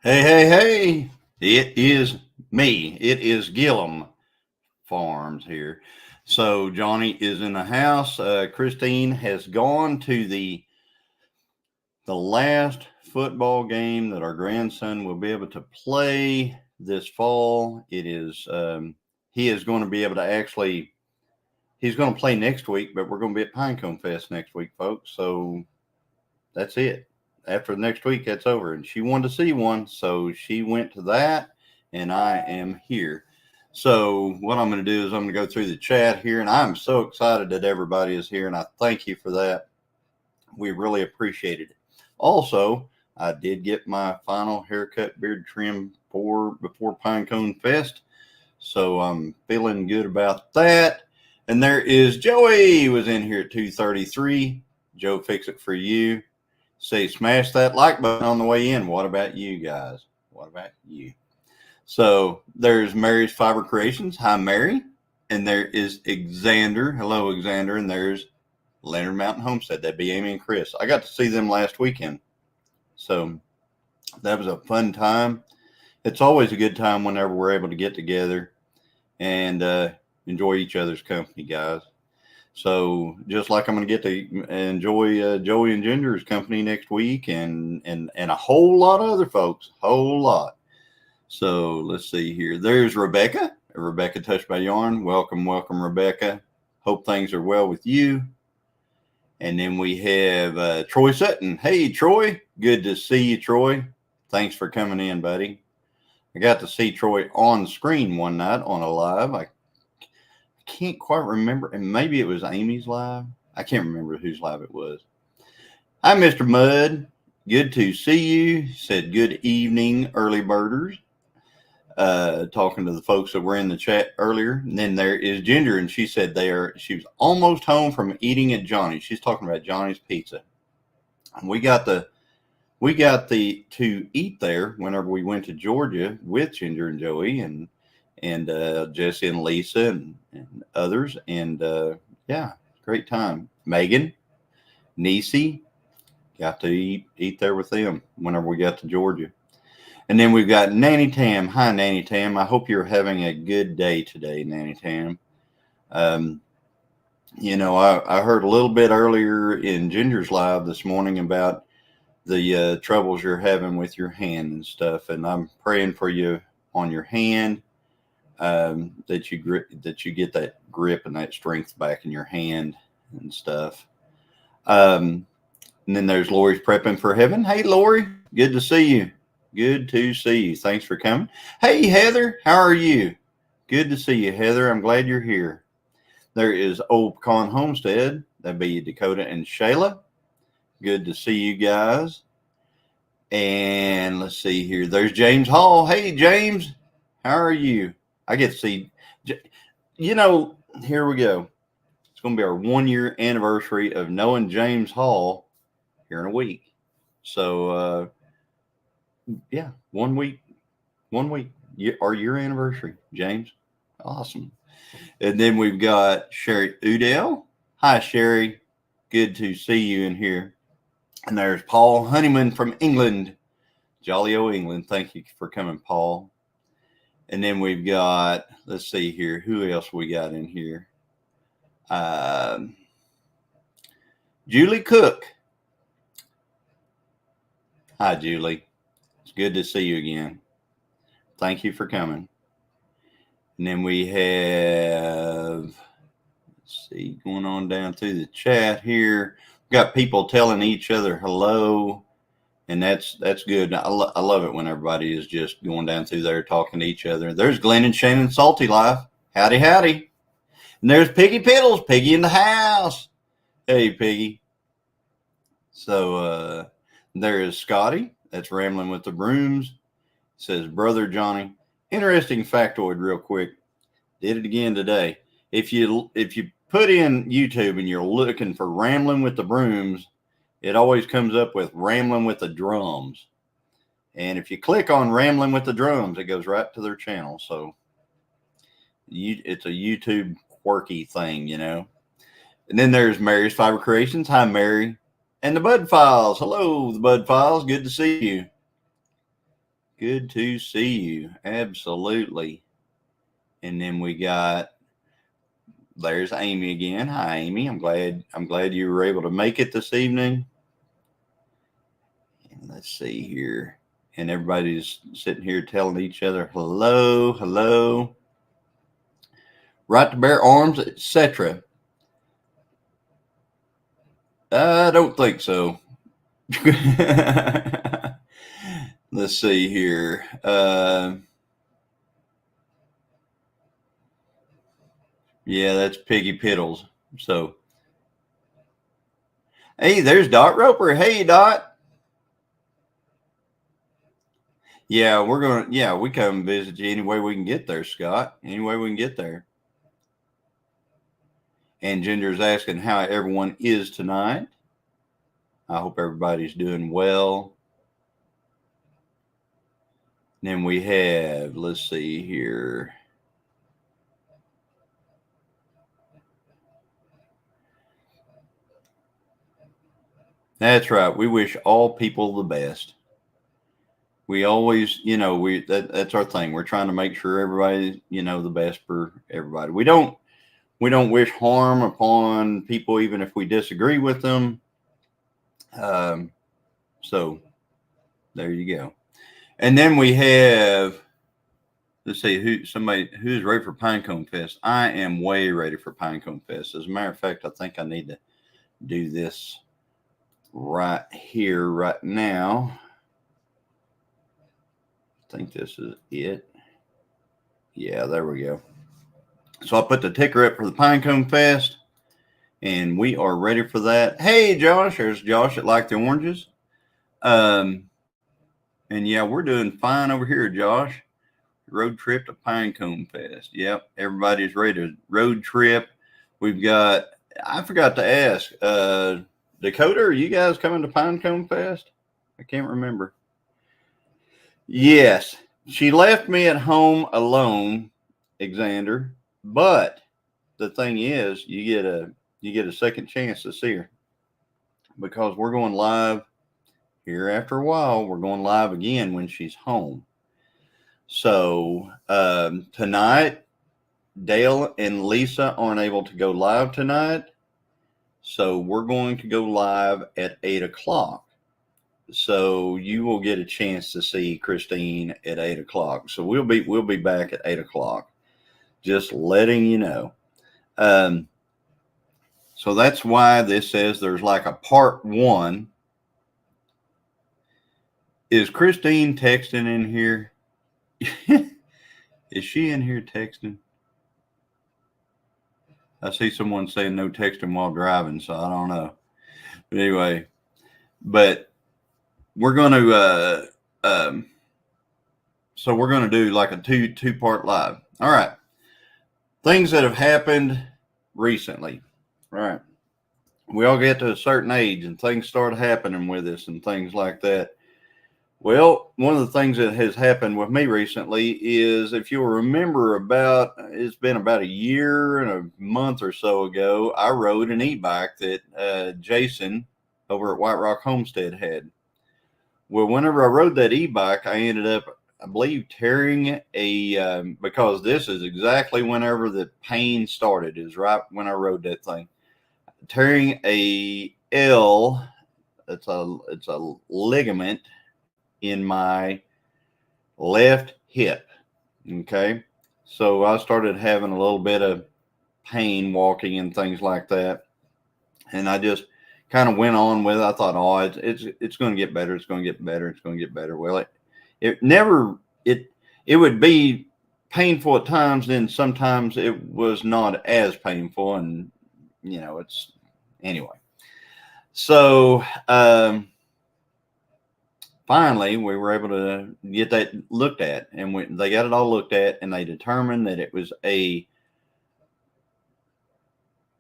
Hey, it is me. It is Gilliam Farms here. So Johnny is in the house. Christine has gone to the last football game that our grandson will be able to play this fall. It is he is going to be able to he's going to play next week, but we're going to be at Pinecone Fest next week, folks. So that's it. After next week, that's over. And she wanted to see one, so she went to that, and I am here. So what I'm going to do is I'm going to go through the chat here, and I'm so excited that everybody is here, and I thank you for that. We really appreciate it. Also, I did get my final haircut beard trim before Pinecone Fest, so I'm feeling good about that. And there is Joey was in here at 2:33. Joe, fix it for you. Say, smash that like button on the way in. What about you guys? What about you? So there's Mary's Fiber Creations. Hi, Mary. And there is Xander. Hello, Xander. And there's Leonard Mountain Homestead. That'd be Amy and Chris. I got to see them last weekend. So that was a fun time. It's always a good time whenever we're able to get together and enjoy each other's company, guys. So just like I'm going to get to enjoy Joey and Ginger's company next week and a whole lot of other folks, whole lot. So let's see here. There's Rebecca. Rebecca Touched by Yarn. Welcome, Rebecca. Hope things are well with you. And then we have Troy Sutton. Hey, Troy. Good to see you, Troy. Thanks for coming in, buddy. I got to see Troy on screen one night on a live. I can't quite remember, and maybe it was Amy's live. I can't remember whose live it was. Hi, Mr. Mudd. Good to see you. Said good evening, early birders. Talking to the folks that were in the chat earlier. And then there is Ginger, and she said she was almost home from eating at Johnny's. She's talking about Johnny's Pizza. And we got to eat there whenever we went to Georgia with Ginger and Joey and Jesse and Lisa and others. And yeah, great time. Megan, Niecy, got to eat there with them whenever we got to Georgia. And then we've got Nanny Tam. Hi, Nanny Tam. I hope you're having a good day today, Nanny Tam. I heard a little bit earlier in Ginger's live this morning about the troubles you're having with your hand and stuff. And I'm praying for you on your hand. That you get that grip and that strength back in your hand and stuff. And then there's Lori's prepping for heaven. Hey, Lori, good to see you. Good to see you. Thanks for coming. Hey, Heather, how are you? Good to see you, Heather. I'm glad you're here. There is Old Pecan Homestead. That'd be Dakota and Shayla. Good to see you guys. And let's see here. There's James Hall. Hey, James, how are you? I get to see, here we go. It's going to be our 1-year anniversary of knowing James Hall here in a week. So, yeah, 1 week, our year anniversary, James. Awesome. And then we've got Sherry Udell. Hi, Sherry. Good to see you in here. And there's Paul Honeyman from England. Jolly old England. Thank you for coming, Paul. And then we've got, let's see here, who else we got in here? Julie Cook. Hi, Julie. It's good to see you again. Thank you for coming. And then we have, let's see, going on down through the chat here. We've got people telling each other hello. And that's good. I love it when everybody is just going down through there talking to each other. There's Glenn and Shannon Salty Life. Howdy, howdy. And there's Piggy Piddles. Piggy in the house. Hey, Piggy. So there is Scotty. That's Rambling with the Brooms. It says, Brother Johnny, interesting factoid real quick. Did it again today. If you put in YouTube and you're looking for Rambling with the Brooms, it always comes up with Rambling with the Drums. And if you click on Rambling with the Drums, it goes right to their channel. So it's a YouTube quirky thing, you know. And then there's Mary's Fiber Creations. Hi, Mary. And the Bud Files. Hello, the Bud Files. Good to see you. Good to see you. Absolutely. And then we got, there's Amy again. Hi, Amy. I'm glad you were able to make it this evening. And let's see here. And everybody's sitting here telling each other hello, hello. Right to bear arms, etc. I don't think so. Let's see here. Yeah, that's Piggy Piddles. So, hey, there's Dot Roper. Hey, Dot. Yeah, we come visit you any way we can get there, Scott. Any way we can get there. And Ginger's asking how everyone is tonight. I hope everybody's doing well. And then we have, let's see here. That's right. We wish all people the best. We always, that's our thing. We're trying to make sure everybody, the best for everybody. We don't wish harm upon people, even if we disagree with them. So there you go. And then we have, let's see, who's ready for Pinecone Fest. I am way ready for Pinecone Fest. As a matter of fact, I think I need to do this right here, right now. I think this is it. Yeah, there we go. So I put the ticker up for the Pinecone Fest, and we are ready for that. Hey, Josh, there's Josh at Like the Oranges. And yeah, we're doing fine over here, Josh. Road trip to Pinecone Fest. Yep, everybody's ready to road trip. We've got, I forgot to ask, Dakota, are you guys coming to Pinecone Fest? I can't remember. Yes, she left me at home alone, Xander. But the thing is, you get a second chance to see her, because we're going live here after a while. We're going live again when she's home. So tonight, Dale and Lisa aren't able to go live tonight. So we're going to go live at 8 o'clock. So you will get a chance to see Christine at 8 o'clock. So we'll be back at 8 o'clock. Just letting you know. So that's why this says there's like a part 1. Is Christine texting in here? Is she in here texting? I see someone saying no texting while driving, so I don't know. But anyway, we're going to, so we're going to do like a two-part live. All right. Things that have happened recently. All right. We all get to a certain age and things start happening with us and things like that. Well, one of the things that has happened with me recently is, if you'll remember, it's been about a year and a month or so ago, I rode an e-bike that Jason over at White Rock Homestead had. Well, whenever I rode that e-bike, I ended up, I believe, tearing because this is exactly whenever the pain started, is right when I rode that thing. Tearing a L, it's a ligament in my left hip. Okay. So I started having a little bit of pain walking and things like that. And I just kind of went on with it. I thought, oh, it's going to get better. It's going to get better. It's going to get better. Well, it would be painful at times. Then sometimes it was not as painful. And, anyway. So, finally, we were able to get that looked at, and they got it all looked at, and they determined that it was a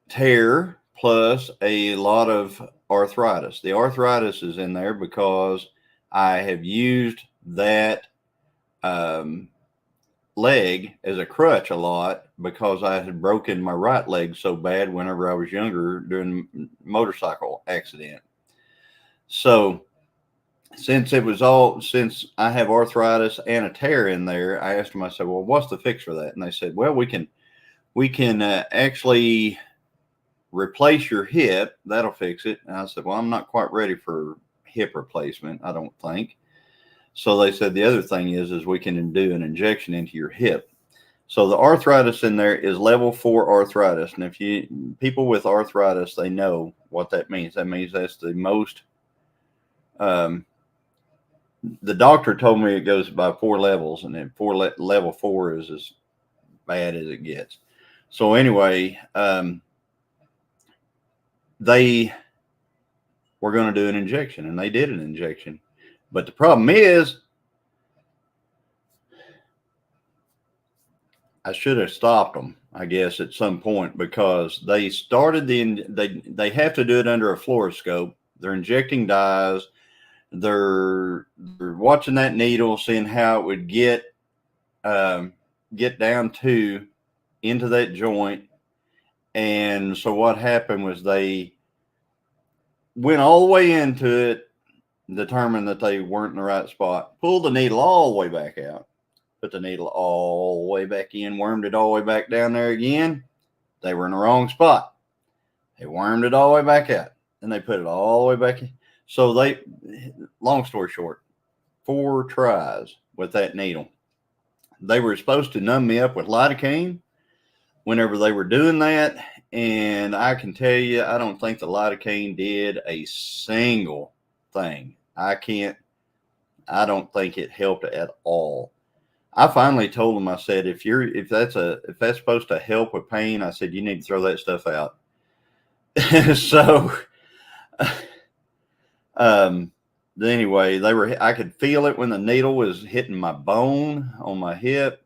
tear plus a lot of arthritis. The arthritis is in there because I have used that leg as a crutch a lot because I had broken my right leg so bad whenever I was younger during a motorcycle accident. So since I have arthritis and a tear in there, I asked them, I said, well, what's the fix for that? And they said, well, we can actually replace your hip. That'll fix it. And I said, well, I'm not quite ready for hip replacement, I don't think. So they said the other thing is we can do an injection into your hip. So the arthritis in there is level 4 arthritis. And people with arthritis, they know what that means. That means that's the most, the doctor told me it goes by 4 levels, and then level 4 is as bad as it gets. So anyway, they were going to do an injection, and they did an injection. But the problem is, I should have stopped them, I guess, at some point, because they started they have to do it under a fluoroscope. They're injecting dyes. They're watching that needle, seeing how it would get down into that joint. And so what happened was they went all the way into it, determined that they weren't in the right spot, pulled the needle all the way back out, put the needle all the way back in, wormed it all the way back down there again. They were in the wrong spot. They wormed it all the way back out, and they put it all the way back in. So long story short, 4 tries with that needle. They were supposed to numb me up with lidocaine whenever they were doing that. And I can tell you, I don't think the lidocaine did a single thing. I don't think it helped at all. I finally told them, I said, if that's supposed to help with pain, I said, you need to throw that stuff out. So, anyway, I could feel it when the needle was hitting my bone on my hip.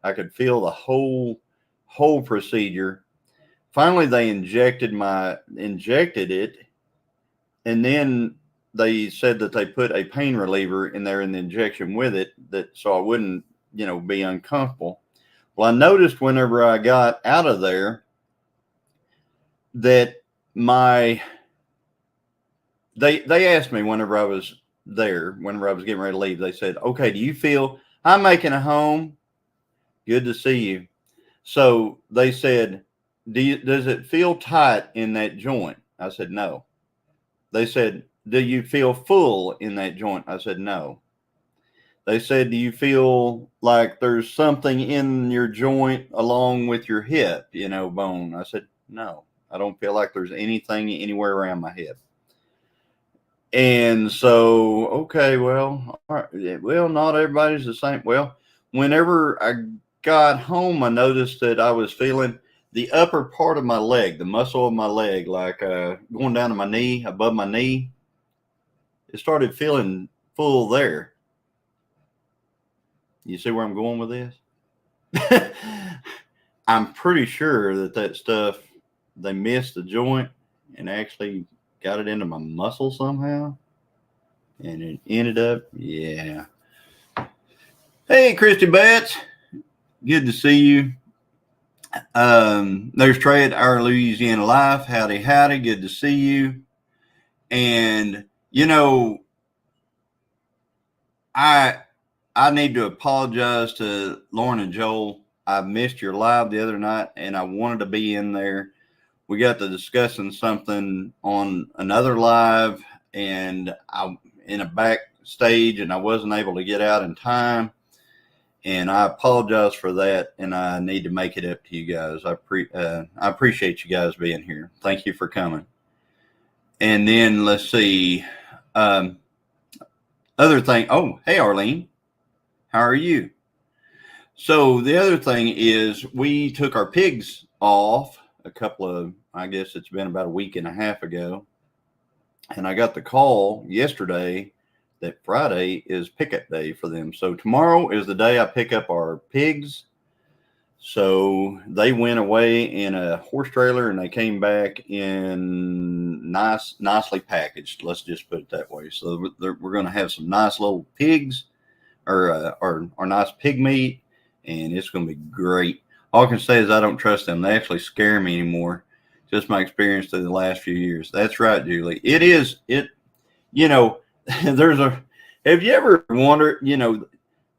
I could feel the whole procedure. Finally, they injected it, and then they said that they put a pain reliever in there in the injection with it, so I wouldn't, be uncomfortable. Well, I noticed whenever I got out of there that they asked me whenever I was getting ready to leave, they said, okay, do you feel I'm making a home? Good to see you. So they said, does it feel tight in that joint? I said, no. They said, do you feel full in that joint? I said, no. They said, do you feel like there's something in your joint along with your hip, bone? I said, no, I don't feel like there's anything anywhere around my hip. And so, okay, well, all right, well, not everybody's the same. Well, whenever I got home, I noticed that I was feeling the upper part of my leg, the muscle of my leg, like going down to my knee, above my knee. It started feeling full there. You see where I'm going with this? I'm pretty sure that stuff, they missed the joint and actually got it into my muscle somehow. And it ended up, yeah. Hey, Christy Betts. Good to see you. There's Trey at Our Louisiana Life. Howdy, howdy. Good to see you. And, I need to apologize to Lauren and Joel. I missed your live the other night, and I wanted to be in there. We got to discussing something on another live, and I'm in a backstage, and I wasn't able to get out in time. And I apologize for that, and I need to make it up to you guys. I appreciate you guys being here. Thank you for coming. And then let's see. Other thing. Oh, hey, Arlene. How are you? So the other thing is we took our pigs off I guess it's been about a week and a half ago. And I got the call yesterday that Friday is pickup day for them. So tomorrow is the day I pick up our pigs. So they went away in a horse trailer and they came back in nicely packaged. Let's just put it that way. So we're going to have some nice little pigs or nice pig meat, and it's going to be great. All I can say is I don't trust them. They actually scare me anymore. Just my experience through the last few years. That's right, Julie. It is, have you ever wondered,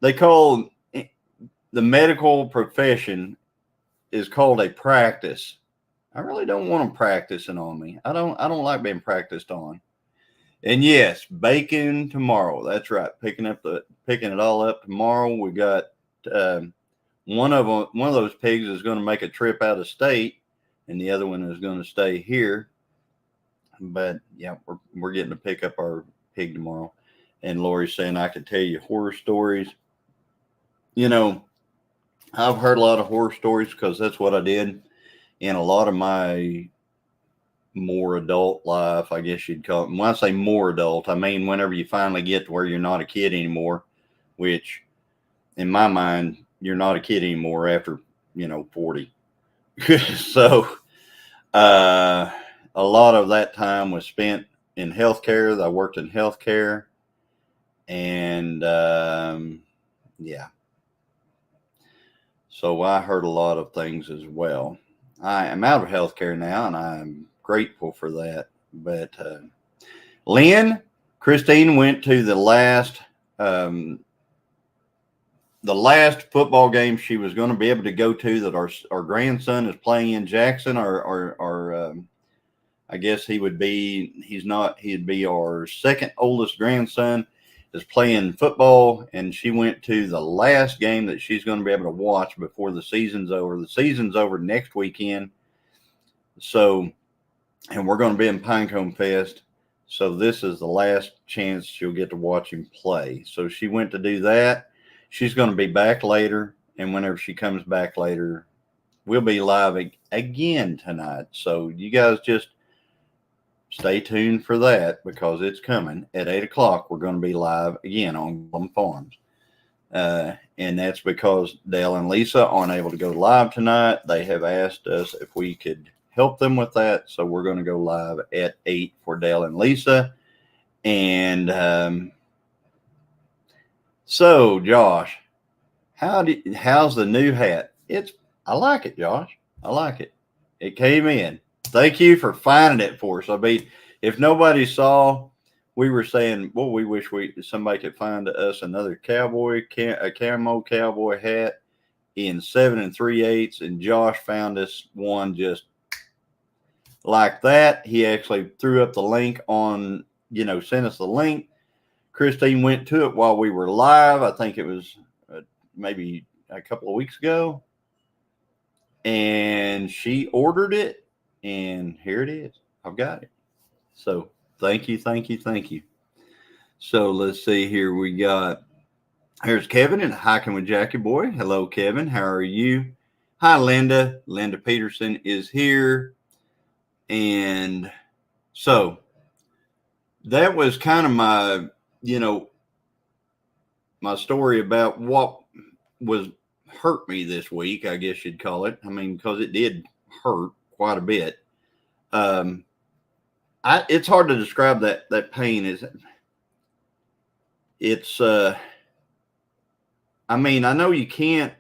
they call the medical profession is called a practice. I really don't want them practicing on me. I don't like being practiced on. And yes, bacon tomorrow. That's right. Picking it all up tomorrow. We got one of those pigs is going to make a trip out of state, and the other one is going to stay here. But yeah, we're getting to pick up our pig tomorrow. And Lori's saying I could tell you horror stories. I've heard a lot of horror stories because that's what I did in a lot of my more adult life, I guess you'd call it. And when I say more adult, I mean whenever you finally get to where you're not a kid anymore, which in my mind, you're not a kid anymore after, 40. So a lot of that time was spent in healthcare. I worked in healthcare, and yeah. So I heard a lot of things as well. I am out of healthcare now, and I'm grateful for that. But Christine went to the last football game she was going to be able to go to that our grandson is playing in Jackson. I guess he'd be our second oldest grandson is playing football, and she went to the last game that she's going to be able to watch before the season's over. The season's over next weekend. So, and we're going to be in Pinecone Fest. So this is the last chance she'll get to watch him play. So she went to do that. She's going to be back later. And whenever she comes back later, we'll be live again tonight. So you guys just stay tuned for that because it's coming at 8:00. We're going to be live again on Gilliam Farms. And that's because Dale and Lisa aren't able to go live tonight. They have asked us if we could help them with that. So we're going to go live at 8 for Dale and Lisa. And so Josh, how's the new hat? I like it, Josh. I like it. It came in. Thank you for finding it for us. I mean, if nobody saw, we were saying, well, we wish somebody could find us another a camo cowboy hat in 7 3/8, and Josh found us one just like that. He actually threw up the link on, sent us the link. Christine went to it while we were live. I think it was maybe a couple of weeks ago, and she ordered it. And here it is. I've got it. So thank you. So let's see here. Here's Kevin and Hiking with Jackie Boy. Hello, Kevin. How are you? Hi, Linda. Linda Peterson is here. And so that was kind of my, my story about what was hurt me this week, I guess you'd call it. I mean, because it did hurt quite a bit. It's hard to describe that pain. I mean, I know you can't.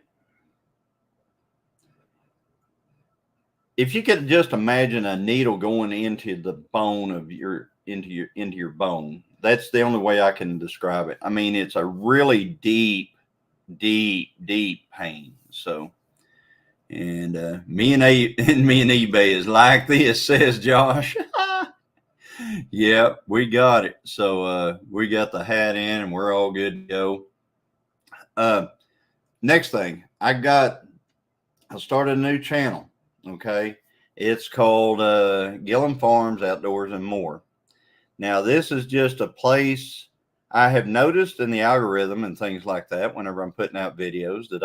If you could just imagine a needle going into the bone of into your bone, that's the only way I can describe it. I mean, it's a really deep pain. So. And me and eBay is like this, says Josh. Yeah, we got it. So we got the hat in and we're all good to go. Next thing, I started a new channel. Okay. It's called Gilliam Farms Outdoors and More. Now, this is just a place I have noticed in the algorithm and things like that whenever I'm putting out videos that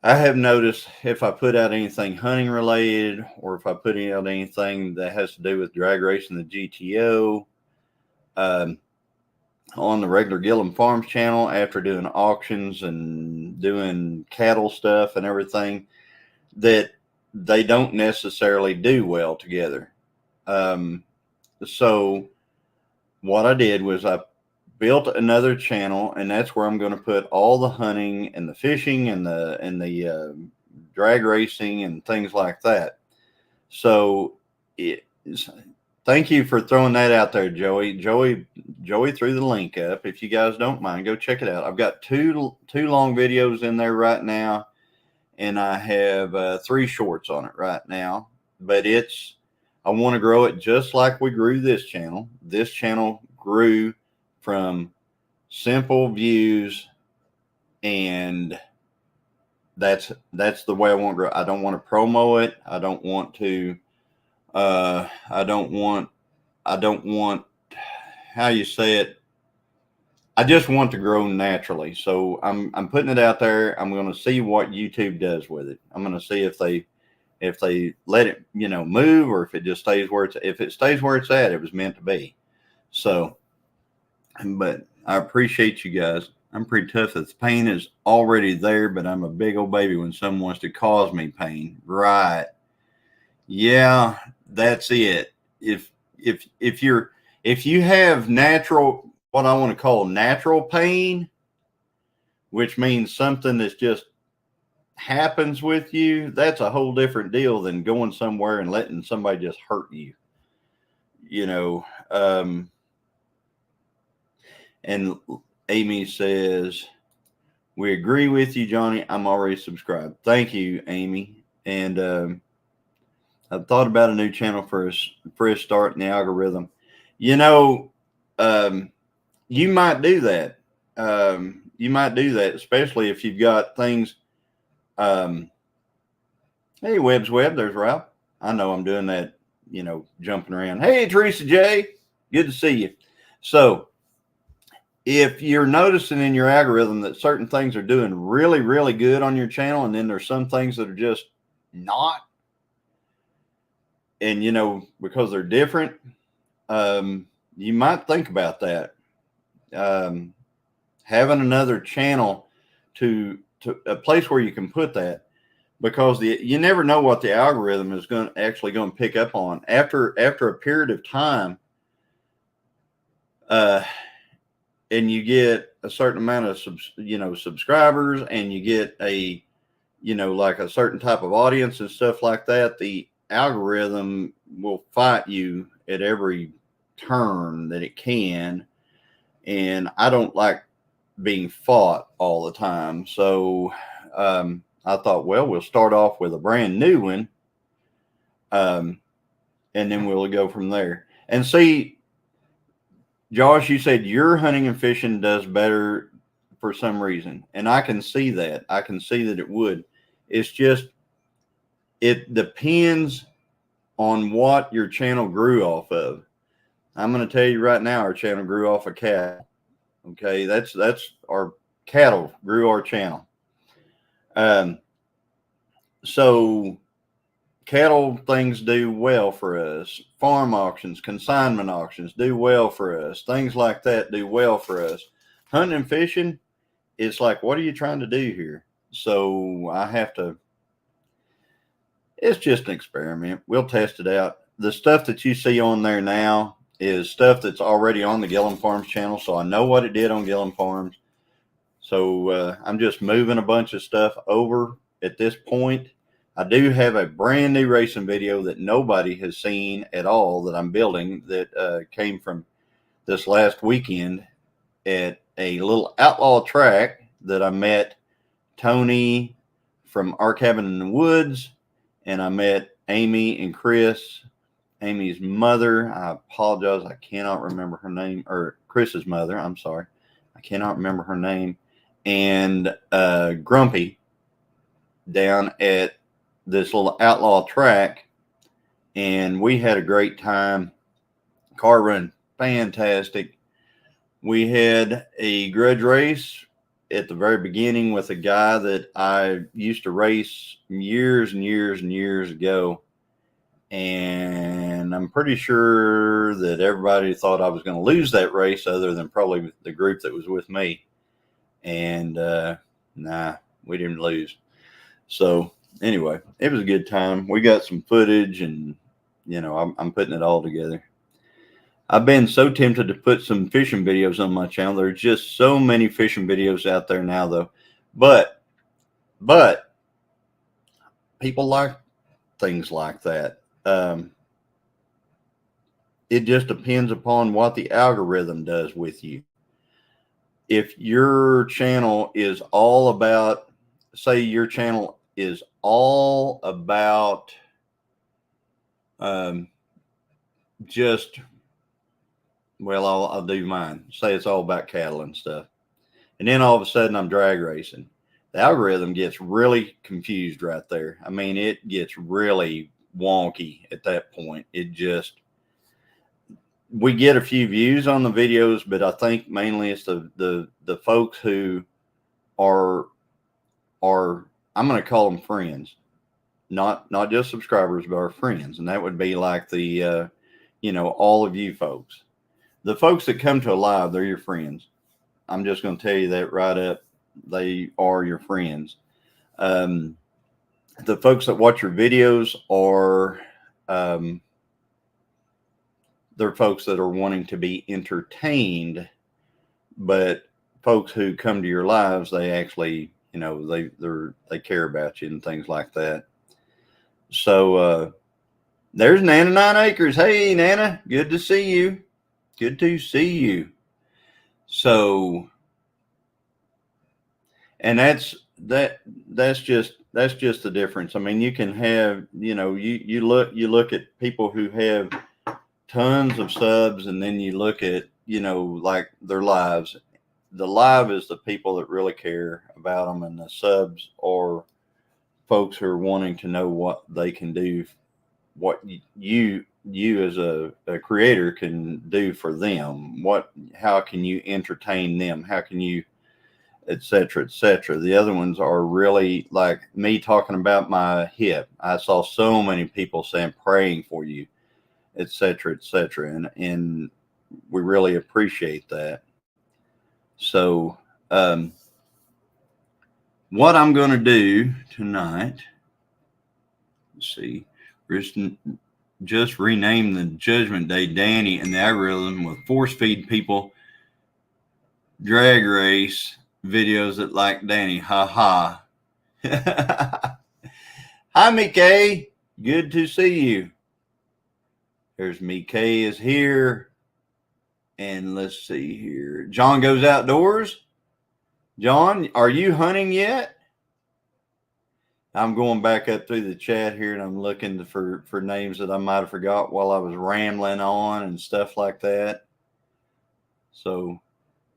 I have noticed if I put out anything hunting related or if I put out anything that has to do with drag racing the GTO, um, on the regular Gilliam Farms channel after doing auctions and doing cattle stuff and everything, that they don't necessarily do well together. So what I did was I built another channel, and that's where I'm going to put all the hunting and the fishing and the drag racing and things like that. So thank you for throwing that out there, Joey. Joey threw the link up. If you guys don't mind, go check it out. I've got two long videos in there right now, and I have 3 shorts on it right now. But I want to grow it just like we grew this channel. This channel grew from simple views, and that's the way I want to grow. I don't want to promo it. I don't want to. I don't want. How you say it. I just want to grow naturally. So I'm putting it out there. I'm going to see what YouTube does with it. I'm going to see if they let it, move, or if it just stays where if it stays where it's at, it was meant to be. So, but I appreciate you guys. I'm pretty tough. The pain is already there, but I'm a big old baby when someone wants to cause me pain. Right. Yeah, that's it. If you have natural, what I want to call natural pain, which means something that's just happens with you, that's a whole different deal than going somewhere and letting somebody just hurt you. And Amy says, we agree with you, Johnny. I'm already subscribed. Thank you, Amy. And I've thought about a new channel for a fresh start in the algorithm. You might do that. You might do that, especially if you've got things. Hey, Webb's Web, there's Ralph. I know I'm doing that, jumping around. Hey, Teresa J, good to see you. So if you're noticing in your algorithm that certain things are doing really, really good on your channel, and then there's some things that are just not, and, because they're different, you might think about that. Having another channel to a place where you can put that, because you never know what the algorithm is going to pick up on after a period of time. And you get a certain amount of subscribers, and you get like a certain type of audience and stuff like that. The algorithm will fight you at every turn that it can, and I don't like being fought all the time. So I thought, well, we'll start off with a brand new one, and then we'll go from there. And see, Josh, you said your hunting and fishing does better for some reason, and I can see that. I can see that it would. It's just, it depends on what your channel grew off of. I'm going to tell you right now, our channel grew off of cattle. Okay, that's our cattle grew our channel. So cattle things do well for us. Farm auctions, consignment auctions do well for us. Things like that do well for us. Hunting and fishing, it's like, what are you trying to do here? So it's just an experiment. We'll test it out. The stuff that you see on there now is stuff that's already on the Gilliam Farms channel. So I know what it did on Gilliam Farms. So I'm just moving a bunch of stuff over at this point. I do have a brand new racing video that nobody has seen at all that I'm building, that came from this last weekend at a little outlaw track that I met Tony from Our Cabin in the Woods, and I met Amy and Chris, Amy's mother. I apologize, I cannot remember her name, or Chris's mother, I'm sorry. I cannot remember her name. And Grumpy down at this little outlaw track, and we had a great time. Car run fantastic. We had a grudge race at the very beginning with a guy that I used to race years and years and years ago, And I'm pretty sure that everybody thought I was going to lose that race, other than probably the group that was with me. And nah, we didn't lose. So anyway, it was a good time. We got some footage, and I'm putting it all together. I've been so tempted to put some fishing videos on my channel. There's just so many fishing videos out there now, though. But people like things like that. It just depends upon what the algorithm does with you. If your channel is all about, say your channel is all about just, well, I'll do mine. Say it's all about cattle and stuff. And then all of a sudden I'm drag racing. The algorithm gets really confused right there. I mean, it gets really wonky at that point. We get a few views on the videos, but I think mainly it's the folks who are I'm going to call them friends, not just subscribers, but our friends. And that would be like the all of you folks. The folks that come to a live, they're your friends. I'm just going to tell you that right up. They are your friends. The folks that watch your videos are they're folks that are wanting to be entertained, but folks who come to your lives, they actually, they care about you and things like that. So there's Nana 9 Acres. Hey, Nana, good to see you. Good to see you. So, and that's just the difference. I mean, you can have, you look at people who have tons of subs, and then you look at, like their lives. The live is the people that really care about them, and the subs are folks who are wanting to know what they can do, what you as a creator can do for them. How can you entertain them? How can you, et cetera, et cetera. The other ones are really like me talking about my hip. I saw so many people saying, praying for you, et cetera, et cetera. And we really appreciate that. So, what I'm going to do tonight, let's see, just rename the Judgment Day Danny, and the algorithm will force feed people drag race videos that like Danny. Ha ha. Hi, Mickey. Good to see you. There's Mickey is here. And let's see here. John Goes Outdoors. John, are you hunting yet? I'm going back up through the chat here, and I'm looking for names that I might have forgot while I was rambling on and stuff like that. So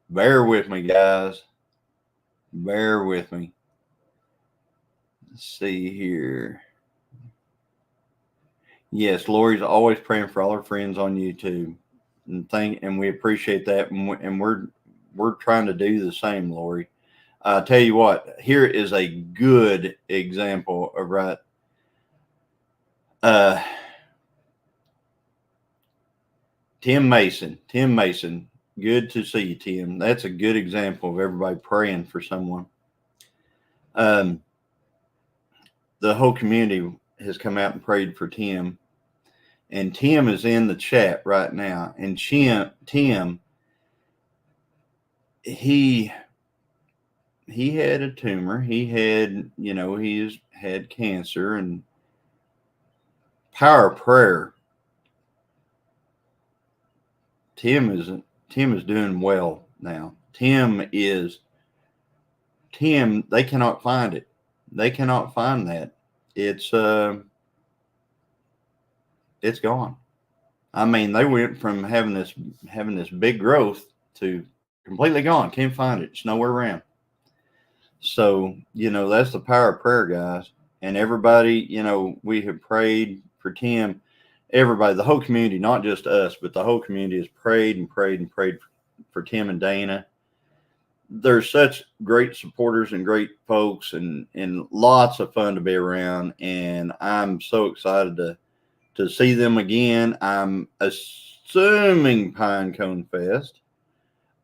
bear with me, guys. Bear with me. Let's see here. Yes, Lori's always praying for all her friends on YouTube, and we appreciate that, and we're trying to do the same, Lori. I tell you what, here is a good example of right. Tim Mason, good to see you, Tim. That's a good example of everybody praying for someone. The whole community has come out and prayed for Tim, and Tim is in the chat right now. And Tim, he had a tumor. He had, he's had cancer, and power of prayer. Tim is doing well now. Tim, they cannot find it. They cannot find that. It's gone. I mean, they went from having this big growth to completely gone. Can't find it. It's nowhere around. So, that's the power of prayer, guys. And everybody, we have prayed for Tim. Everybody, the whole community, not just us, but the whole community has prayed and prayed and prayed for Tim and Dana. They're such great supporters and great folks, and lots of fun to be around. And I'm so excited to see them again. I'm assuming Pine Cone Fest.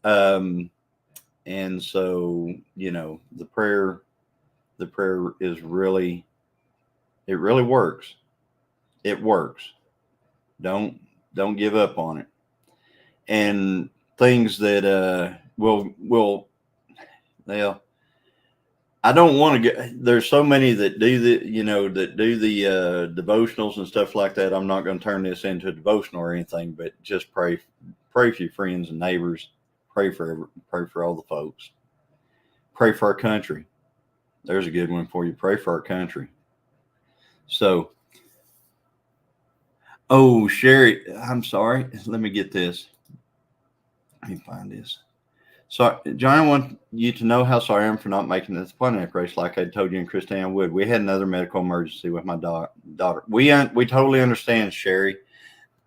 And so, the prayer is really, it really works. It works. Don't give up on it. And things that will I don't want to get, there's so many that do the devotionals and stuff like that. I'm not going to turn this into a devotional or anything, but just pray for your friends and neighbors. Pray for all the folks. Pray for our country. There's a good one for you. Pray for our country. So, oh, Sherry, I'm sorry. Let me get this. Let me find this. So, John, I want you to know how sorry I am for not making this Pontiac race like I told you and Christine I would. We had another medical emergency with my daughter. We totally understand, Sherry,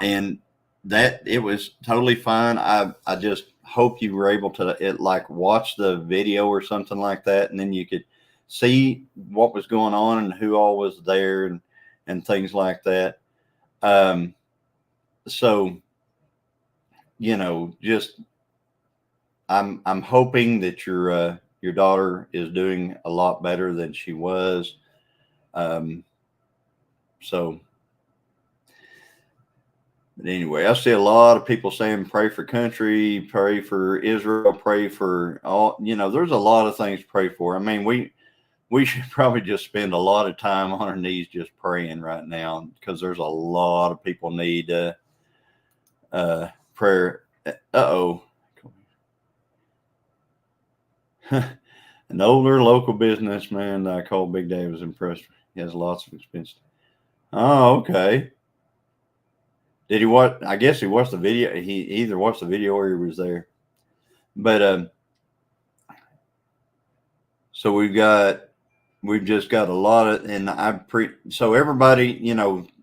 and that it was totally fine. I just hope you were able to watch the video or something like that, and then you could see what was going on and who all was there and things like that. So, just. I'm hoping that your daughter is doing a lot better than she was. So, but anyway, I see a lot of people saying pray for country, pray for Israel, pray for all. There's a lot of things to pray for. I mean, we should probably just spend a lot of time on our knees just praying right now because there's a lot of people need prayer. Uh-oh. An older local businessman that I called Big Dave was impressed. He has lots of expense. Oh, okay. Did he watch? I guess he watched the video. He either watched the video or he was there. But so we've just got a lot of, and so everybody,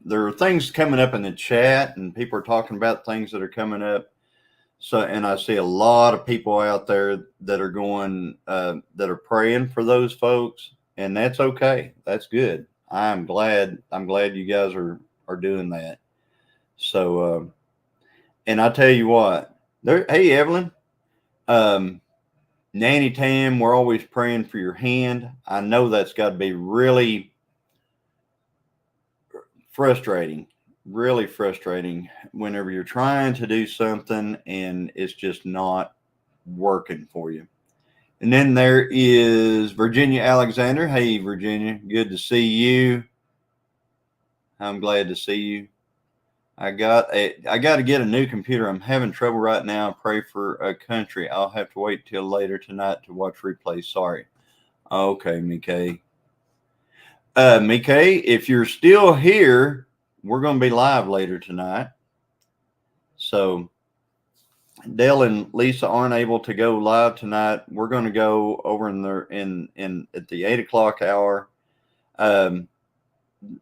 there are things coming up in the chat, and people are talking about things that are coming up. So, and I see a lot of people out there that are going, that are praying for those folks, and that's okay. That's good. I'm glad you guys are doing that. So, and I tell you what, hey, Evelyn, Nanny Tam, we're always praying for your hand. I know that's got to be really frustrating whenever you're trying to do something and it's just not working for you. And then there is Virginia Alexander. Hey, Virginia, good to see you. I'm glad to see you. I got to get a new computer. I'm having trouble right now. Pray for a country. I'll have to wait till later tonight to watch replay. Sorry. Okay, Mikay. Mikay, if you're still here, we're going to be live later tonight. So Dale and Lisa aren't able to go live tonight. We're going to go over in at the 8:00 hour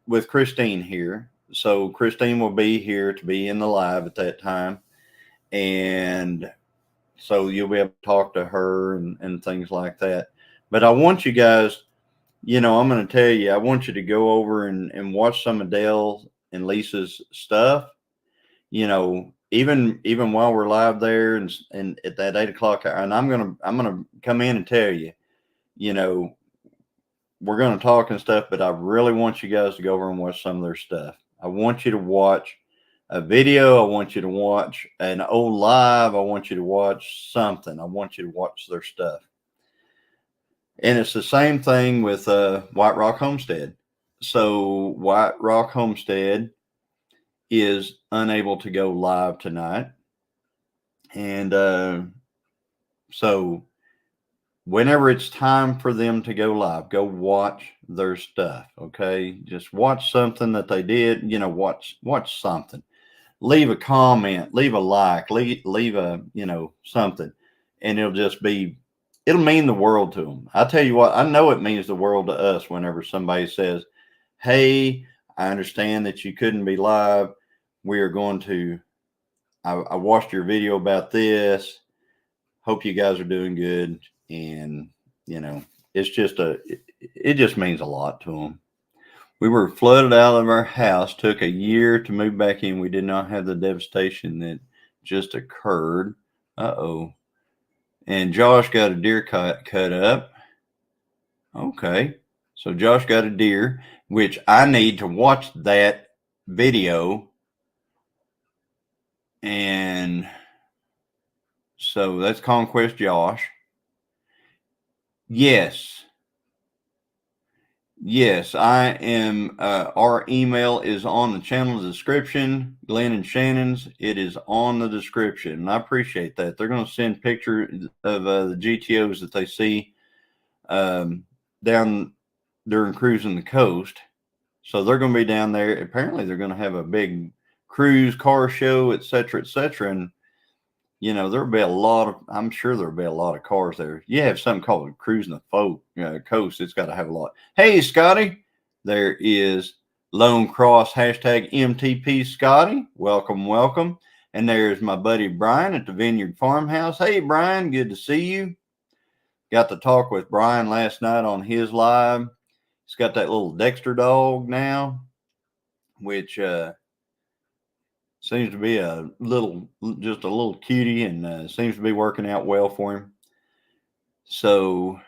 with Christine here. So Christine will be here to be in the live at that time. And so you'll be able to talk to her and things like that. But I want you guys, I'm going to tell you, I want you to go over and watch some of Dale and Lisa's stuff, even while we're live there and at that 8:00 hour. And I'm going to come in and tell you, we're going to talk and stuff, but I really want you guys to go over and watch some of their stuff. I want you to watch a video. I want you to watch an old live. I want you to watch something. I want you to watch their stuff. And it's the same thing with White Rock Homestead. So White Rock Homestead is unable to go live tonight. And so whenever it's time for them to go live, go watch their stuff. Okay. Just watch something that they did, watch something, leave a comment, leave a like, leave a, something, and it'll mean the world to them. I tell you what, I know it means the world to us whenever somebody says, hey, I understand that you couldn't be live. We are going to, I watched your video about this. Hope you guys are doing good. And, it just means a lot to them. We were flooded out of our house. Took a year to move back in. We did not have the devastation that just occurred. Uh-oh. And Josh got a deer cut up. Okay. So Josh got a deer, which I need to watch that video. And so that's Conquest Josh. Yes. Yes, I am. Our email is on the channel description. Glenn and Shannon's. It is on the description. And I appreciate that. They're going to send pictures of the GTOs that they see down during cruising the coast. So they're going to be down there. Apparently, they're going to have a big cruise car show, et cetera, et cetera. And there'll be I'm sure there'll be a lot of cars there. You have something called Cruising the Coast. It's got to have a lot. Hey, Scotty, there is Lone Cross hashtag MTP Scotty. Welcome, welcome. And there's my buddy Brian at the Vineyard Farmhouse. Hey, Brian, good to see you. Got to talk with Brian last night on his live. He's got that little Dexter dog now, which seems to be just a little cutie, and seems to be working out well for him. So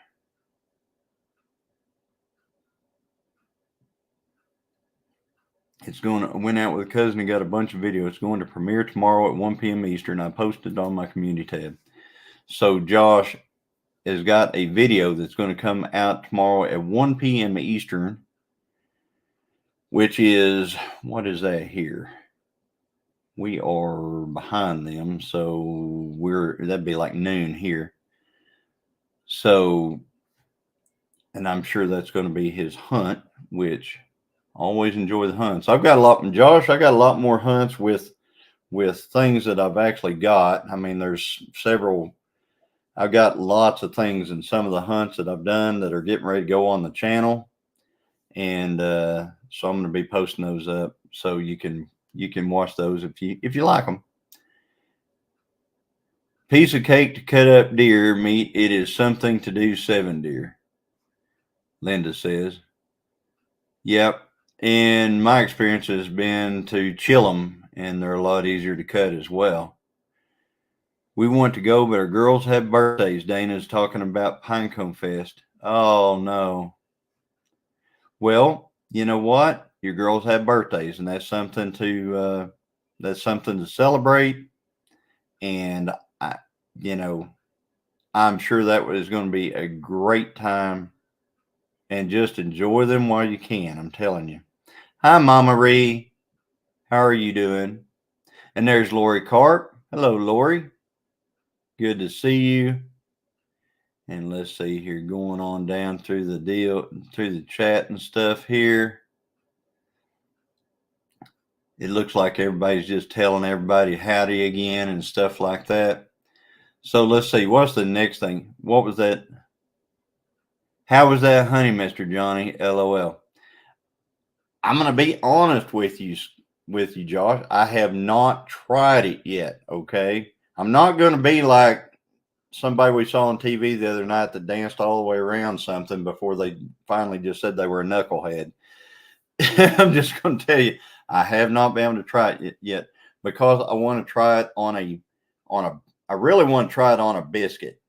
went out with a cousin and got a bunch of videos. It's going to premiere tomorrow at 1 p.m. Eastern. I posted it on my community tab. So Josh has got a video that's going to come out tomorrow at 1 p.m. Eastern, which is, what is that here? We are behind them, so that'd be like noon here. So, and I'm sure that's going to be his hunt, which I always enjoy the hunts. I got a lot more hunts with things that I've actually got. I mean, there's several. I've got lots of things in some of the hunts that I've done that are getting ready to go on the channel, and so I'm going to be posting those up so you can watch those if you like them. Piece of cake to cut up deer meat. It is something to do 7 deer. Linda says. Yep. And my experience has been to chill them, and they're a lot easier to cut as well. We want to go, but our girls have birthdays. Dana's talking about Pinecone Fest. Oh, no. Well, you know what? Your girls have birthdays, and that's something to celebrate. And I'm sure that is going to be a great time, and just enjoy them while you can. I'm telling you. Hi, Mama Ree. How are you doing? And there's Lori Carp. Hello, Lori. Good to see you. And let's see here, going on down through the chat and stuff here. It looks like everybody's just telling everybody howdy again and stuff like that. So let's see, what's the next thing? What was that? How was that honey, Mr. Johnny? LOL. I'm going to be honest with you, Josh. I have not tried it yet, okay? I'm not going to be like somebody we saw on TV the other night that danced all the way around something before they finally just said they were a knucklehead. I'm just going to tell you, I have not been able to try it yet because I want to try it I really want to try it on a biscuit.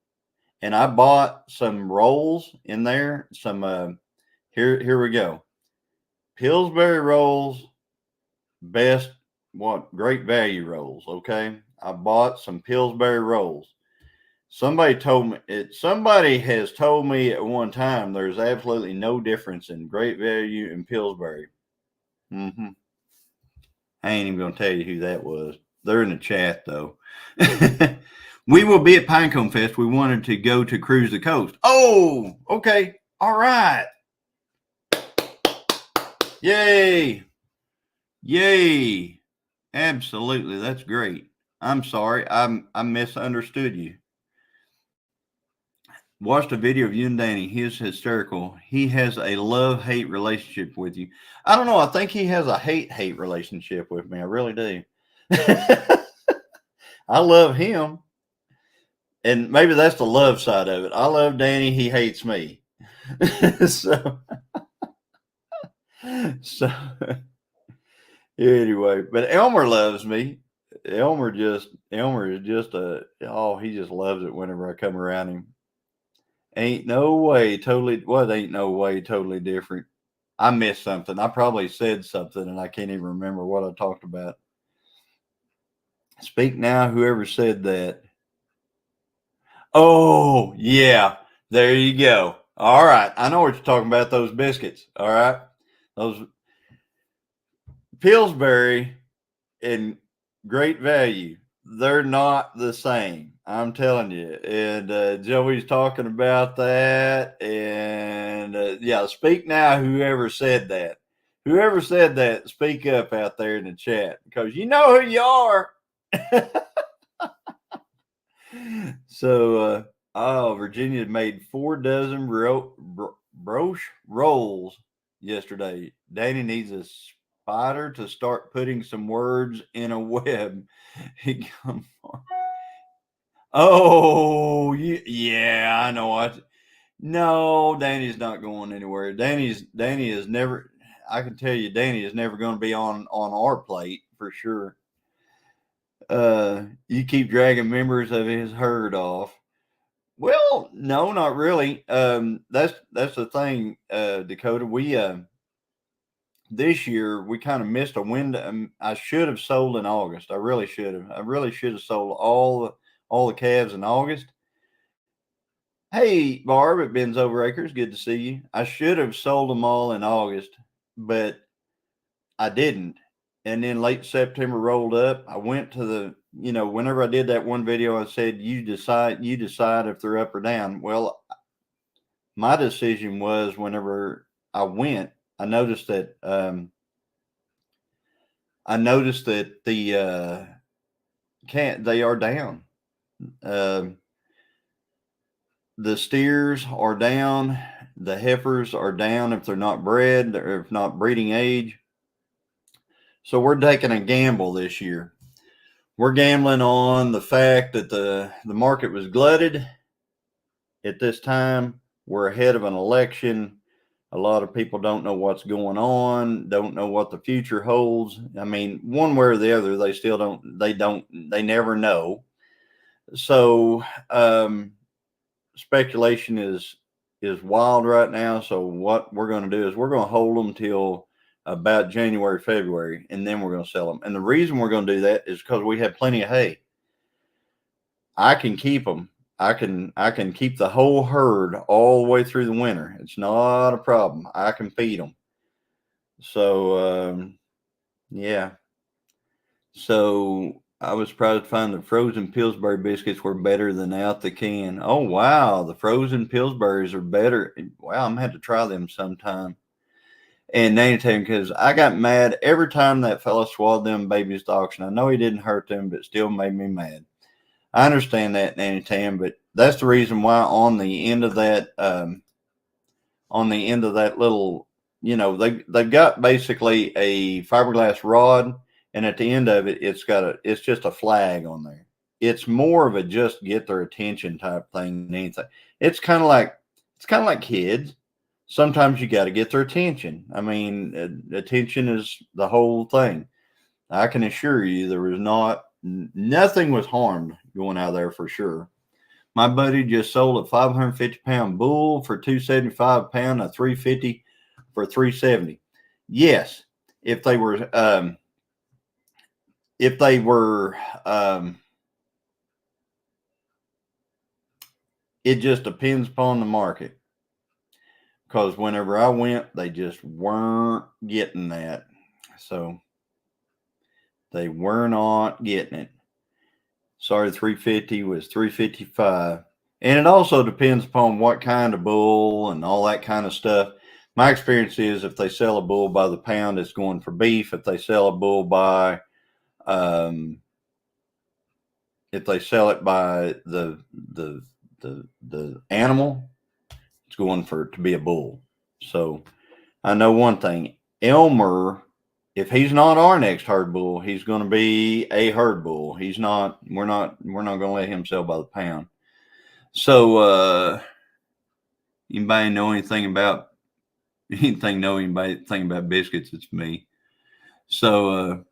And I bought some rolls in there. Some, here we go. Pillsbury rolls, great value rolls. Okay. I bought some Pillsbury rolls. Somebody has told me at one time there's absolutely no difference in Great Value and Pillsbury. I ain't even going to tell you who that was. They're in the chat, though. We will be at Pinecone Fest. We wanted to go to Cruise the Coast. Oh, okay. All right. Yay. Yay. Absolutely. That's great. I'm sorry. I misunderstood you. Watched a video of you and Danny. He's hysterical. He has a love-hate relationship with you. I don't know. I think he has a hate-hate relationship with me. I really do. I love him. And maybe that's the love side of it. I love Danny. He hates me. So So anyway, but Elmer loves me. Elmer is just he just loves it whenever I come around him. Ain't no way totally different. I missed something. I probably said something and I can't even remember what I talked about. Speak now, whoever said that. Oh, yeah. There you go. All right. I know what you're talking about, those biscuits. All right. Those Pillsbury and Great Value, they're not the same. I'm telling you. And Joey's talking about that. And yeah, speak now, whoever said that. Whoever said that, speak up out there in the chat because you know who you are. So, Virginia made 4 dozen broche rolls yesterday. Danny needs a spider to start putting some words in a web. Oh, yeah, I know what. No, Danny's not going anywhere. Danny is never. I can tell you, Danny is never going to be on our plate for sure. You keep dragging members of his herd off. Well, no, not really. That's the thing, Dakota. We this year we kind of missed a window. I should have sold in August. I really should have. I really should have sold all the calves in August. Hey, Barb at Ben's Over Acres, good to see you. I should have sold them all in August, but I didn't. And then late September rolled up. I went to whenever I did that one video, I said, you decide if they're up or down. Well, my decision was whenever I went, I noticed that they are down. The steers are down. The heifers are down if they're not bred or if not breeding age. So we're taking a gamble this year. We're gambling on the fact that the market was glutted at this time. We're ahead of an election. A lot of people don't know what's going on, don't know what the future holds. I mean, one way or the other, they never know. So, speculation is wild right now. So what we're going to do is we're going to hold them till about January, February, and then we're going to sell them. And the reason we're going to do that is because we have plenty of hay. I can keep them. I can keep the whole herd all the way through the winter. It's not a problem. I can feed them. So, yeah. So I was surprised to find the frozen Pillsbury biscuits were better than out the can. Oh, wow. The frozen Pillsbury's are better. Wow. I'm going to have to try them sometime. And Nanny Tam, because I got mad every time that fella swallowed them babies at the auction. I know he didn't hurt them, but still made me mad. I understand that, Nanny Tam, but that's the reason why on the end of that little, they've got basically a fiberglass rod, and at the end of it, it's just a flag on there. It's more of a just get their attention type thing than anything. It's kind of like kids. Sometimes you got to get their attention. I mean, attention is the whole thing. I can assure you there was nothing was harmed going out of there for sure. My buddy just sold a 550-pound bull for $275 a pound, a 350 for $370. Yes, if they were it just depends upon the market. Because whenever I went, they just weren't getting that. So they were not getting it. Sorry, 350 was 355. And it also depends upon what kind of bull and all that kind of stuff. My experience is if they sell a bull by the pound, it's going for beef. If they sell a bull by, if they sell it by the animal, it's going to be a bull. So I know one thing, Elmer, if he's not our next herd bull, he's going to be a herd bull. We're not going to let him sell by the pound. So, anybody know anything about anything know anybody think about biscuits, it's me. So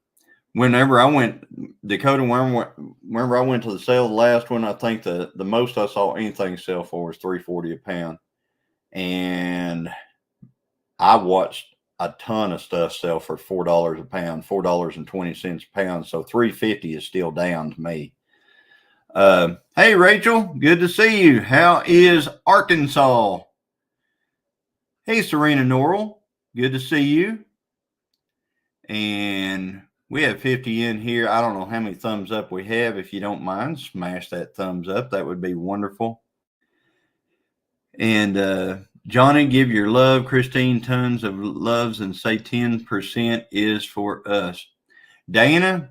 whenever I went, Dakota, whenever I went to the sale, the last one, I think the most I saw anything sell for was $3.40 a pound, and I watched a ton of stuff sell for $4 a pound, $4.20 a pound. So $3.50 is still down to me. Hey Rachel, good to see you. How is Arkansas? Hey Serena Norrell, good to see you. And we have 50 in here. I don't know how many thumbs up we have. If you don't mind, smash that thumbs up. That would be wonderful. And Johnny, give your love. Christine, tons of loves, and say 10% is for us. Dana,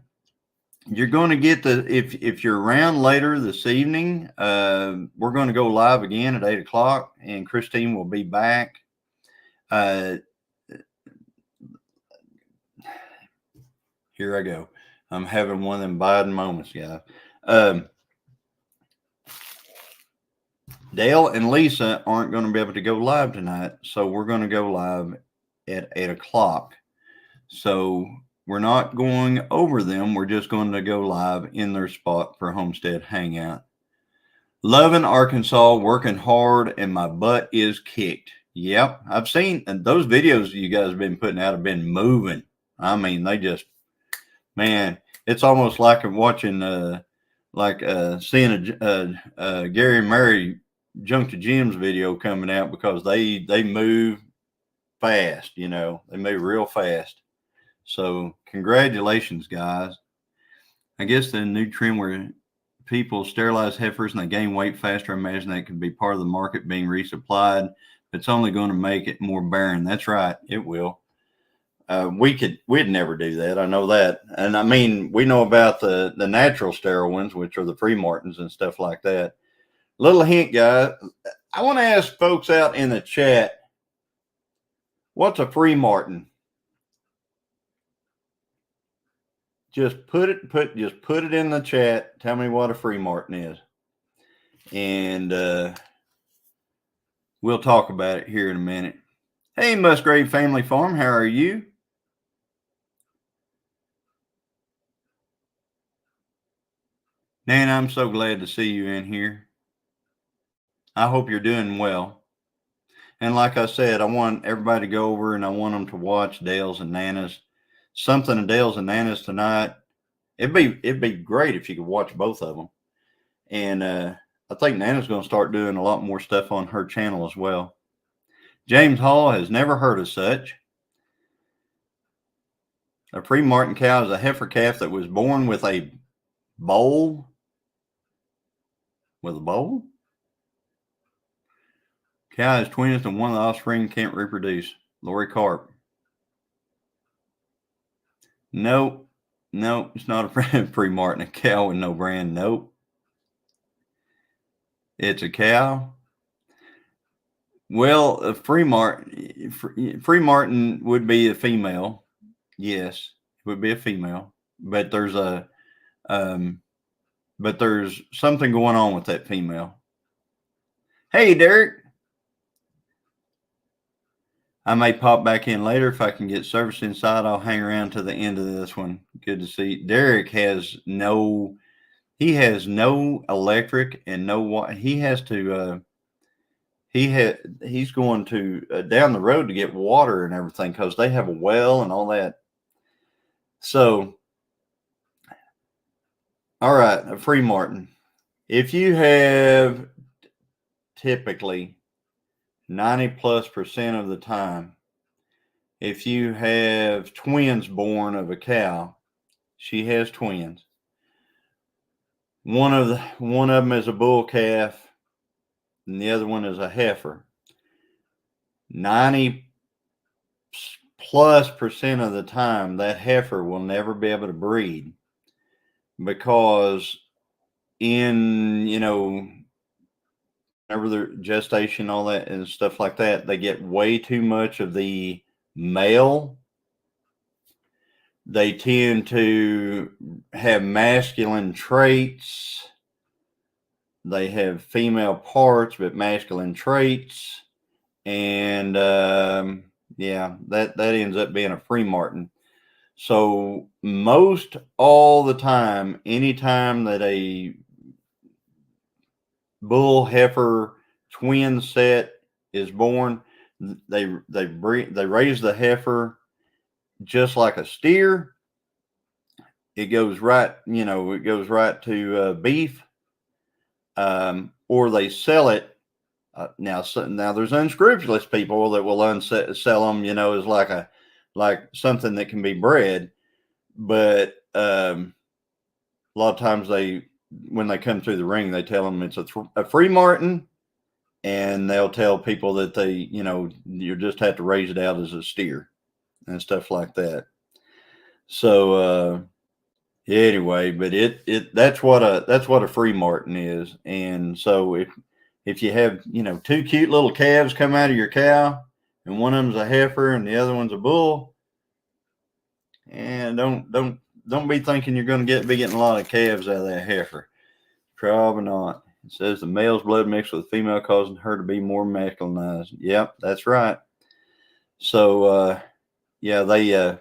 you're going to get if you're around later this evening, we're going to go live again at 8 o'clock, and Christine will be back. Here I go. I'm having one of them Biden moments, guys. Dale and Lisa aren't going to be able to go live tonight, so we're going to go live at 8 o'clock. So we're not going over them. We're just going to go live in their spot for Homestead Hangout. Loving Arkansas, working hard, and my butt is kicked. Yep, I've seen those videos you guys have been putting out have been moving. I mean, they just, man, it's almost like I'm watching, seeing a Gary and Mary Junk to Jim's video coming out, because they move fast, they move real fast. So congratulations, guys. I guess the new trend where people sterilize heifers and they gain weight faster, I imagine that could be part of the market being resupplied. It's only going to make it more barren. That's right, it will. We'd never do that. I know that. And I mean, we know about the natural sterile ones, which are the free martins and stuff like that. Little hint, guys. I want to ask folks out in the chat, what's a free martin? Just put it in the chat. Tell me what a free martin is. And we'll talk about it here in a minute. Hey, Musgrave Family Farm, how are you? Nan, I'm so glad to see you in here. I hope you're doing well. And like I said, I want everybody to go over and I want them to watch Dale's and Nana's. Something of Dale's and Nana's tonight. It'd be great if you could watch both of them. And I think Nana's going to start doing a lot more stuff on her channel as well. James Hall has never heard of such. A free martin cow is a heifer calf that was born with a bowl. With a bowl? Cow has twins and one of the offspring can't reproduce. Lori Carp. Nope. It's not a free martin. A cow with no brand. Nope. It's a cow. Well, a free martin would be a female. Yes, it would be a female. But there's something going on with that female. Hey, Derek. I may pop back in later if I can get service inside. I'll hang around to the end of this one. Good to see. Derek has no electric and no water. He has to, he's going to down the road to get water and everything, because they have a well and all that. So, all right, a free martin. If you have typically 90+% of the time, if you have twins born of a cow, she has twins. One of them is a bull calf, and the other one is a heifer. 90+% of the time, that heifer will never be able to breed, because whenever they're gestation, all that and stuff like that, they get way too much of the male. They tend to have masculine traits. They have female parts, but masculine traits. And Yeah, that ends up being a free martin. So most all the time, anytime that a bull heifer twin set is born, they raise the heifer just like a steer. It goes right, it goes right to beef, or they sell it. Now there's unscrupulous people that will sell them, as like something that can be bred, but a lot of times when they come through the ring, they tell them it's a free martin, and they'll tell people that you just have to raise it out as a steer and stuff like that. So anyway, but that's what a free martin is. And so if you have two cute little calves come out of your cow, and one of them's a heifer and the other one's a bull, and don't be thinking you're going to be getting a lot of calves out of that heifer. Probably not. It says the male's blood mixed with female causing her to be more masculinized. Yep, that's right. So yeah,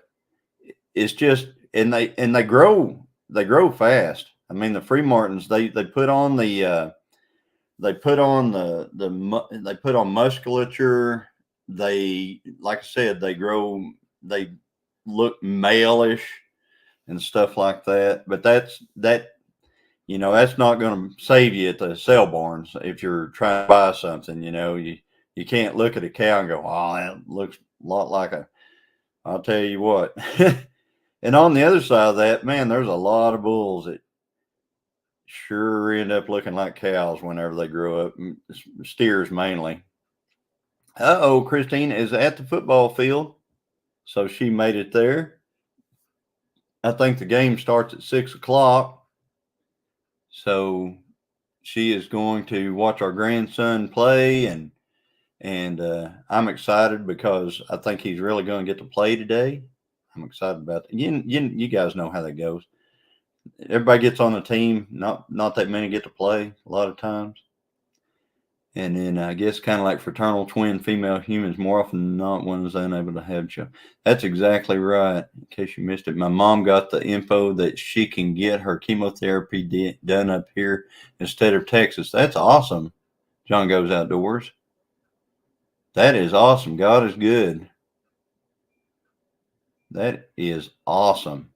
it's just, and they grow fast. I mean, the free martins, they put on they put on they put on musculature. They, like I said, they look malish and stuff like that. But that's not going to save you at the sale barns if you're trying to buy something. You can't look at a cow and go, oh, that looks a lot like I'll tell you what. And on the other side of that, man, there's a lot of bulls that sure end up looking like cows whenever they grow up. Steers mainly. Christine is at the football field, so she made it there. I think the game starts at 6:00, so she is going to watch our grandson play, and I'm excited because I think he's really going to get to play today. I'm excited about that. You guys know how that goes. Everybody gets on the team. Not that many get to play a lot of times. And then I guess kind of like fraternal twin female humans, more often than not, one is unable to have children. That's exactly right. In case you missed it, my mom got the info that she can get her chemotherapy done up here instead of Texas. That's awesome. John Goes Outdoors. That is awesome. God is good. That is awesome.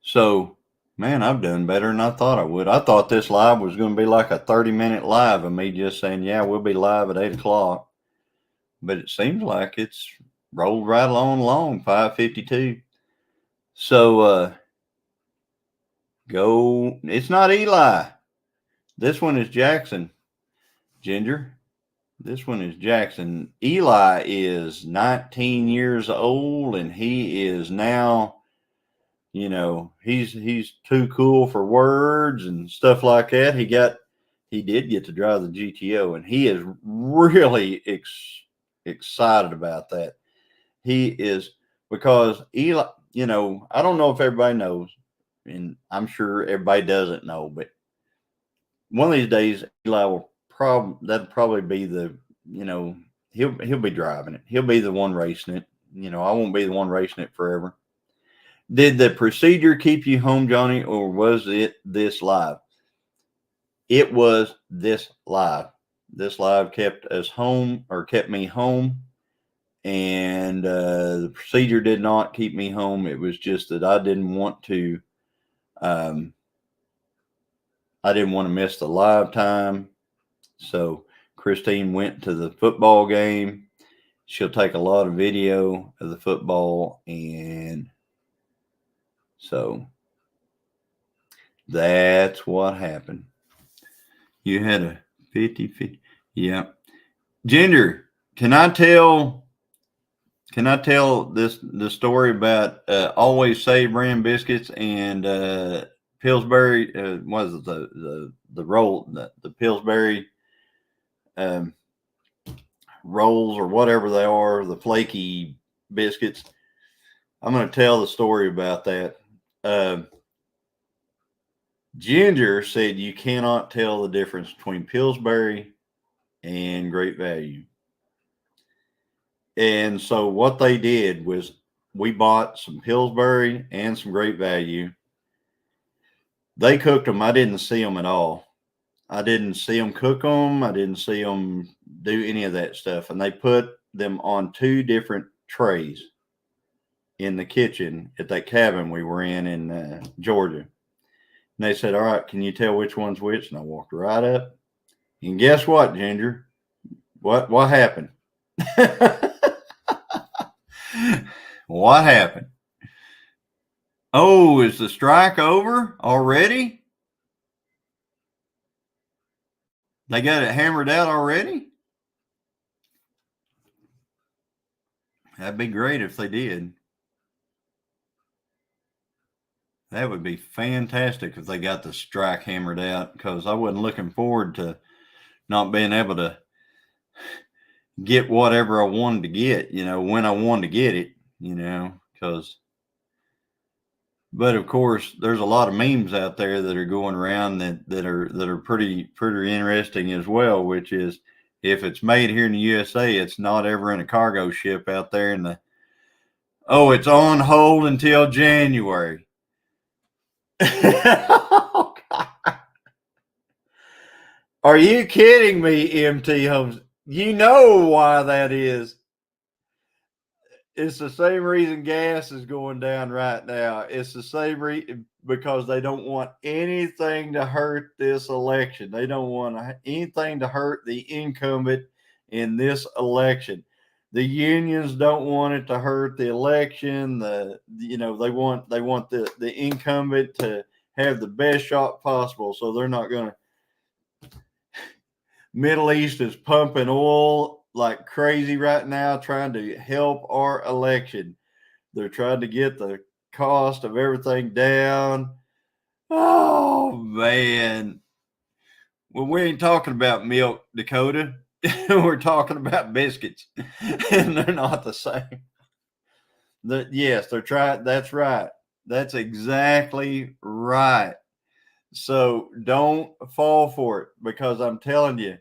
So, man, I've done better than I thought I would. I thought this live was going to be like a 30-minute live of me just saying, yeah, we'll be live at 8:00. But it seems like it's rolled right along, 5:52. So, it's not Eli. This one is Jackson. Ginger. This one is Jackson. Eli is 19 years old, and he is now, he's too cool for words and stuff like that. He did get to drive the GTO, and he is really excited about that. He is, because Eli, I don't know if everybody knows, and I'm sure everybody doesn't know, but one of these days Eli that'll probably be he'll be driving it. He'll be the one racing it. I won't be the one racing it forever. Did the procedure keep you home, Johnny, or was it this live? It was this live. This live kept us home, or kept me home, and the procedure did not keep me home. It was just that I didn't want to. I didn't want to miss the live time, so Christine went to the football game. She'll take a lot of video of the football, and so that's what happened. You had a 50-50. Yeah. Ginger, can I tell the story about Always Save brand biscuits and Pillsbury? What is it, the roll, the Pillsbury rolls, or whatever they are, the flaky biscuits? I'm going to tell the story about that. Ginger said you cannot tell the difference between Pillsbury and Great Value. And so what they did was we bought some Pillsbury and some Great Value. They cooked them. I didn't see them at all. I didn't see them cook them. I didn't see them do any of that stuff. And they put them on 2 different trays in the kitchen at that cabin we were in Georgia. And they said, "All right, can you tell which one's which?" And I walked right up. And guess what, Ginger? What happened? What happened? Oh, is the strike over already? They got it hammered out already? That'd be great if they did. That would be fantastic if they got the strike hammered out, because I wasn't looking forward to not being able to get whatever I wanted to get, when I wanted to get it, because, but of course, there's a lot of memes out there that are going around that are pretty interesting as well, which is, if it's made here in the USA, it's not ever in a cargo ship out there it's on hold until January. Oh, God. Are you kidding me, MT Homes? You know why that is. It's the same reason gas is going down right now. It's the same reason, because they don't want anything to hurt this election. They don't want anything to hurt the incumbent in this election. The unions don't want it to hurt the election. They want the incumbent to have the best shot possible. So they're not going to. Middle East is pumping oil like crazy right now, trying to help our election. They're trying to get the cost of everything down. Oh, man. Well, we ain't talking about milk, Dakota. We're talking about biscuits, and they're not the same. Yes, they're trying. That's right. That's exactly right. So don't fall for it, because I'm telling you,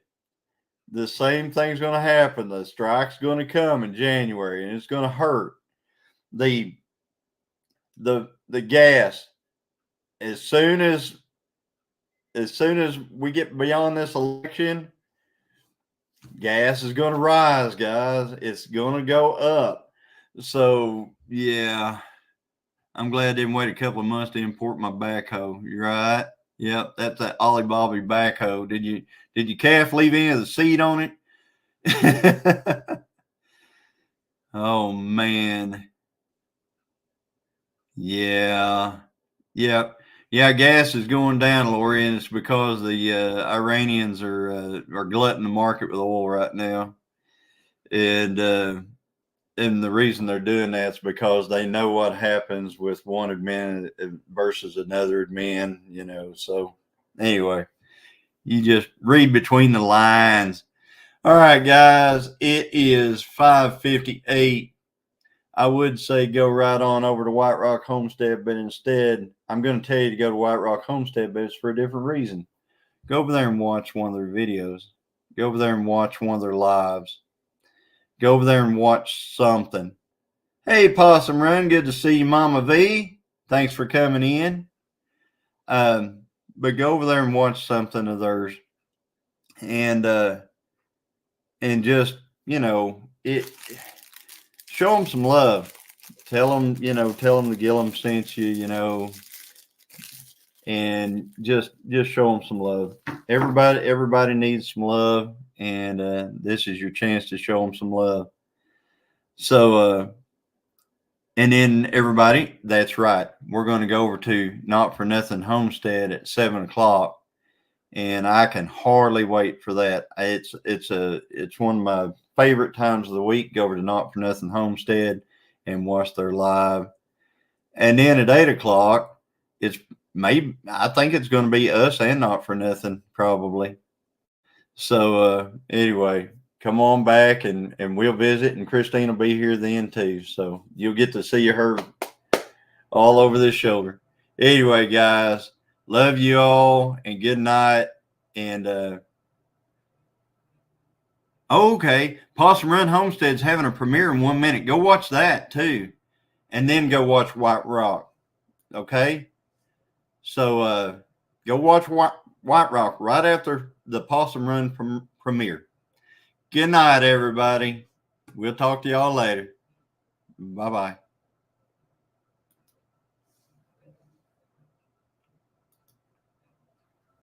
the same thing's going to happen. The strike's going to come in January, and it's going to hurt the gas. As soon as we get beyond this election, gas is going to rise, guys. It's going to go up. So yeah, I'm glad I didn't wait a couple of months to import my backhoe. You're right. Yep, that's that Ollie Bobby backhoe. Did you calf leave any of the seed on it? Oh, man. Yeah. Yep. Yeah, gas is going down, Lori, and it's because the Iranians are glutting the market with oil right now. And the reason they're doing that is because they know what happens with one admin versus another admin, So anyway, you just read between the lines. All right, guys, it is 5:58. I would say go right on over to White Rock Homestead, but instead, I'm going to tell you to go to White Rock Homestead, but it's for a different reason. Go over there and watch one of their videos. Go over there and watch one of their lives. Go over there and watch something. Hey, Possum Run, good to see you, Mama V. Thanks for coming in. But go over there and watch something of theirs, and just show them some love. Tell them the Gilliam sent you, and just show them some love. Everybody needs some love, and this is your chance to show them some love. So, and then everybody, that's right. We're going to go over to Not For Nothing Homestead at 7:00, and I can hardly wait for that. It's one of my favorite times of the week. Go over to Not For Nothing Homestead and watch their live. And then at 8:00, I think it's going to be us and Not For Nothing probably. So anyway, come on back and we'll visit, and Christine will be here then too. So you'll get to see her all over this shoulder. Anyway, guys, love you all and good night. And Okay. Possum Run Homestead's having a premiere in 1 minute. Go watch that too. And then go watch White Rock. Okay. So go watch White Rock right after the Possum Run premiere. Good night, everybody. We'll talk to y'all later. Bye-bye.